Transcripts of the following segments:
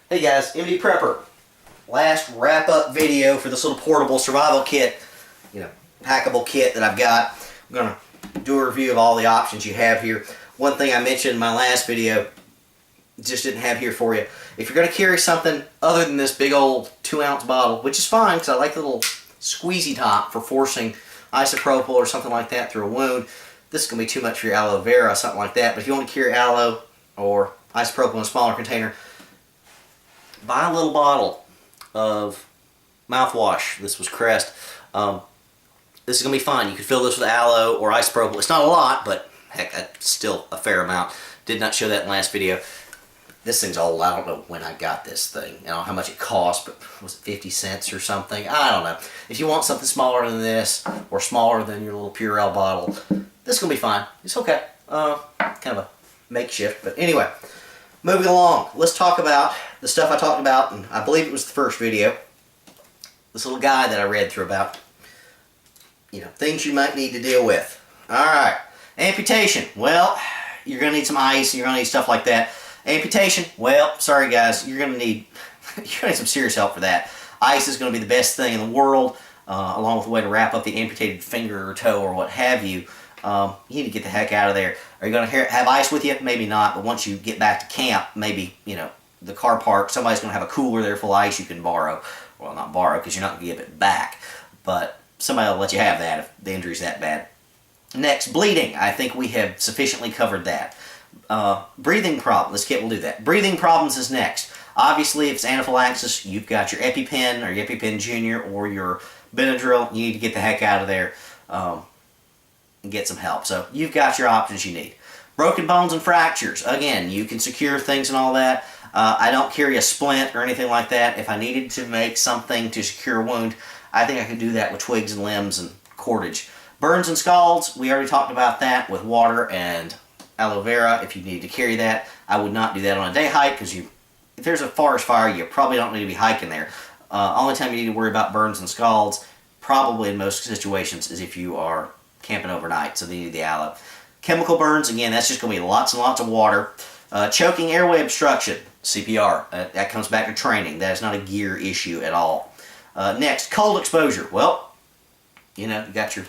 Hey guys, MD Prepper. Last wrap-up video for this little portable survival kit, packable kit that I've got. I'm going to do a review of all the options you have here. One thing I mentioned in my last video, just didn't have here for you. If you're going to carry something other than this big old 2-ounce bottle, which is fine because I like the little squeezy top for forcing isopropyl or something like that through a wound. This is going to be too much for your aloe vera, something like that. But if you want to carry aloe or isopropyl in a smaller container, buy a little bottle of mouthwash. This was Crest. This is going to be fine. You could fill this with aloe or isopropyl. It's not a lot, but heck, that's still a fair amount. Did not show that in the last video. This thing's old. I don't know when I got this thing. I don't know how much it cost, but was it 50 cents or something? I don't know. If you want something smaller than this, or smaller than your little Purell bottle, this is going to be fine. It's okay. Kind of a makeshift, but anyway. Moving along, let's talk about the stuff I talked about, and I believe it was the first video. This little guide that I read through about, things you might need to deal with. Alright, amputation. Well, you're going to need some ice, you're going to need stuff like that. Amputation, well, sorry guys, you're going to need some serious help for that. Ice is going to be the best thing in the world, along with a way to wrap up the amputated finger or toe or what have you. You need to get the heck out of there. Are you going to have ice with you? Maybe not, but once you get back to camp, maybe, the car park, somebody's going to have a cooler there full of ice you can borrow. Well, not borrow, because you're not going to give it back, but somebody will let you have that if the injury's that bad. Next, bleeding. I think we have sufficiently covered that. Breathing problem. This kit will do that. Breathing problems is next. Obviously, if it's anaphylaxis, you've got your EpiPen or your EpiPen Junior or your Benadryl. You need to get the heck out of there and get some help. So you've got your options you need. Broken bones and fractures. Again, you can secure things and all that. I don't carry a splint or anything like that. If I needed to make something to secure a wound, I think I could do that with twigs and limbs and cordage. Burns and scalds, we already talked about that with water and aloe vera. If you need to carry that, I would not do that on a day hike because if there's a forest fire, you probably don't need to be hiking there. Only time you need to worry about burns and scalds, probably in most situations, is if you are camping overnight, so they need the aloe. Chemical burns, again, that's just going to be lots and lots of water. Choking airway obstruction, CPR. That comes back to training. That is not a gear issue at all. Next, cold exposure. Well, you got your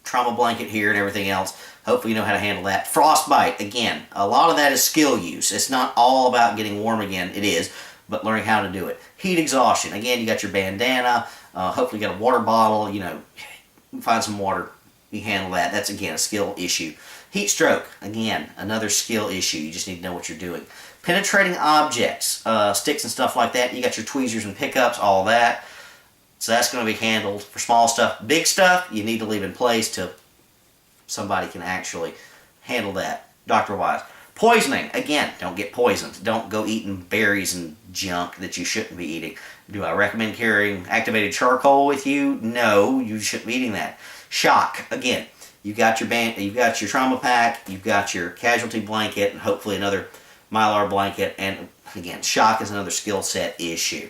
trauma blanket here and everything else. Hopefully you know how to handle that. Frostbite, again, a lot of that is skill use. It's not all about getting warm again. It is, but learning how to do it. Heat exhaustion. Again, you got your bandana. Hopefully you got a water bottle. Find some water. You handle that. That's, again, a skill issue. Heat stroke, again, another skill issue. You just need to know what you're doing. Penetrating objects, sticks and stuff like that. You got your tweezers and pickups, all that. So that's going to be handled for small stuff. Big stuff, you need to leave in place till somebody can actually handle that, doctor-wise. Poisoning, again, don't get poisoned. Don't go eating berries and junk that you shouldn't be eating. Do I recommend carrying activated charcoal with you? No, you shouldn't be eating that. Shock, again, you've got your trauma pack, you've got your casualty blanket, and hopefully another Mylar blanket, and again, shock is another skill set issue.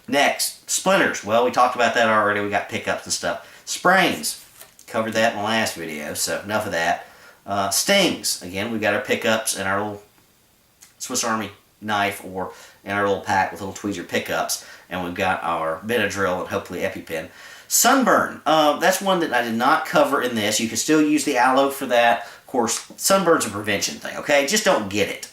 Next, splinters. Well, we talked about that already. We got pickups and stuff. Sprains. Covered that in the last video, so enough of that. Stings. Again, we've got our pickups and our little Swiss Army knife, or in our little pack with little tweezer pickups, and we've got our Benadryl and hopefully EpiPen. Sunburn. That's one that I did not cover in this. You can still use the aloe for that. Of course, sunburn's a prevention thing, okay? Just don't get it.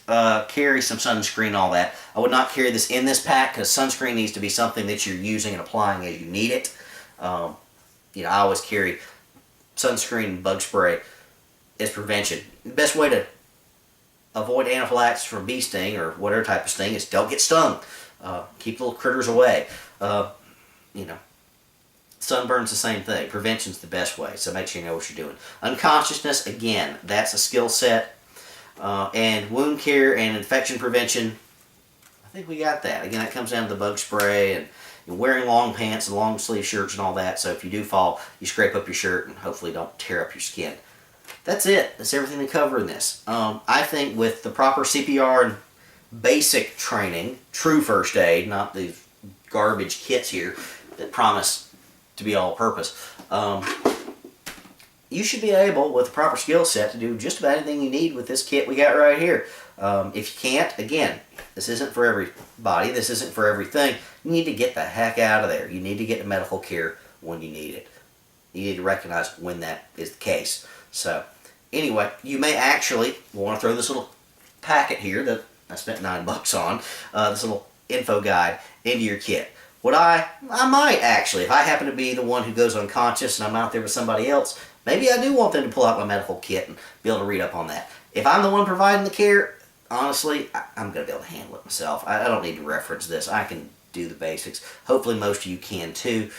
Carry some sunscreen, all that. I would not carry this in this pack because sunscreen needs to be something that you're using and applying as you need it. I always carry sunscreen and bug spray as prevention. The best way to avoid anaphylaxis from bee sting or whatever type of sting is don't get stung. Keep little critters away. Sunburn's the same thing. Prevention's the best way, so make sure you know what you're doing. Unconsciousness, again, that's a skill set. And wound care and infection prevention, I think we got that. Again, that comes down to the bug spray and wearing long pants and long sleeve shirts and all that, so if you do fall, you scrape up your shirt and hopefully don't tear up your skin. That's it. That's everything to cover in this. I think with the proper CPR and basic training, true first aid, not these garbage kits here that promise to be all-purpose, you should be able, with the proper skill set, to do just about anything you need with this kit we got right here. If you can't, again, this isn't for everybody. This isn't for everything. You need to get the heck out of there. You need to get to medical care when you need it. You need to recognize when that is the case. So, anyway, you may actually want to throw this little packet here that I spent $9 on, this little info guide, into your kit. I might actually, if I happen to be the one who goes unconscious and I'm out there with somebody else, maybe I do want them to pull out my medical kit and be able to read up on that. If I'm the one providing the care, honestly, I'm going to be able to handle it myself. I don't need to reference this. I can do the basics. Hopefully most of you can too.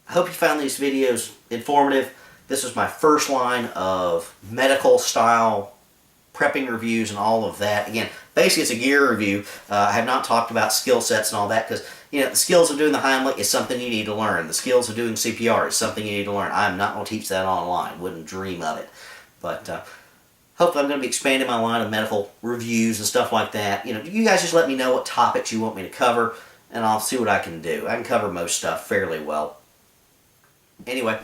I hope you found these videos informative. This was my first line of medical style prepping reviews and all of that. Again, basically it's a gear review. I have not talked about skill sets and all that because, you know, the skills of doing the Heimlich is something you need to learn. The skills of doing CPR is something you need to learn. I'm not going to teach that online. Wouldn't dream of it. But hopefully I'm going to be expanding my line of medical reviews and stuff like that. You know, you guys just let me know what topics you want me to cover and I'll see what I can do. I can cover most stuff fairly well. Anyway,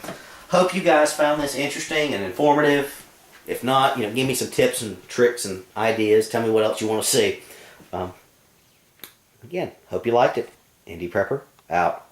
hope you guys found this interesting and informative. If not, you know, give me some tips and tricks and ideas. Tell me what else you want to see. Again, hope you liked it. Indie Prepper, out.